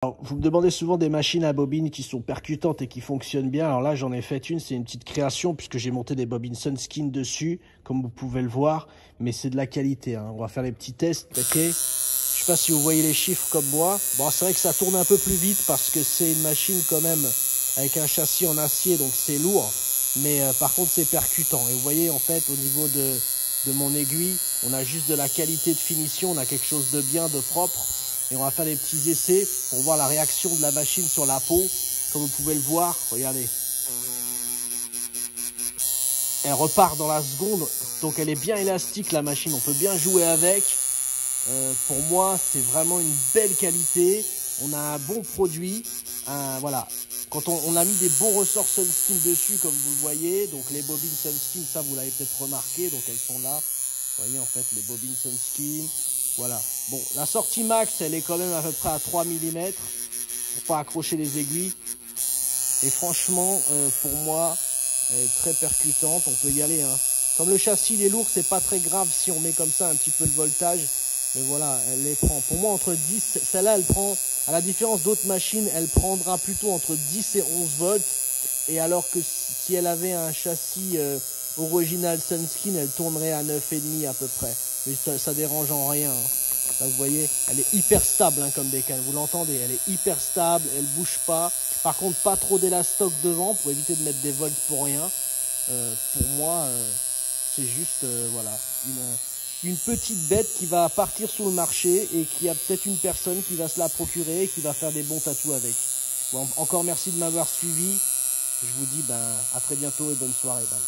Alors, vous me demandez souvent des machines à bobines qui sont percutantes et qui fonctionnent bien. Alors là, j'en ai fait une, c'est une petite création puisque j'ai monté des bobines Sunskin dessus, comme vous pouvez le voir, mais c'est de la qualité, hein. On va faire les petits tests, ok? Je sais pas si vous voyez les chiffres comme moi. Bon, c'est vrai que ça tourne un peu plus vite parce que c'est une machine quand même avec un châssis en acier, donc c'est lourd. Mais par contre, c'est percutant. Et vous voyez, en fait, au niveau de mon aiguille, on a juste de la qualité de finition, on a quelque chose de bien, de propre. Et on va faire des petits essais pour voir la réaction de la machine sur la peau. Comme vous pouvez le voir, regardez. Elle repart dans la seconde, donc elle est bien élastique la machine, on peut bien jouer avec. Pour moi, c'est vraiment une belle qualité. On a un bon produit. Voilà. Quand on a mis des bons ressorts Sunskin dessus, comme vous le voyez, donc les bobines Sunskin, ça vous l'avez peut-être remarqué, donc elles sont là. Vous voyez en fait les bobines Sunskin. Voilà. Bon, la sortie max, elle est quand même à peu près à 3 mm pour pas accrocher les aiguilles. Et franchement, pour moi, elle est très percutante. On peut y aller, hein. Comme le châssis il est lourd, c'est pas très grave si on met comme ça un petit peu de voltage. Mais voilà, elle les prend. Pour moi, entre 10, celle-là, elle prend, à la différence d'autres machines, elle prendra plutôt entre 10 et 11 volts. Et alors que si elle avait un châssis original Sunskin, elle tournerait à 9,5 à peu près. Mais ça dérange en rien, hein. Là, vous voyez, elle est hyper stable, hein, comme bécane. Vous l'entendez, elle est hyper stable, elle bouge pas. Par contre, pas trop d'élastoc devant pour éviter de mettre des volts pour rien. Pour moi, c'est juste, voilà, une petite bête qui va partir sur le marché et qui a peut-être une personne qui va se la procurer et qui va faire des bons tatous avec. Bon, encore merci de m'avoir suivi. Je vous dis à très bientôt et bonne soirée. Bye.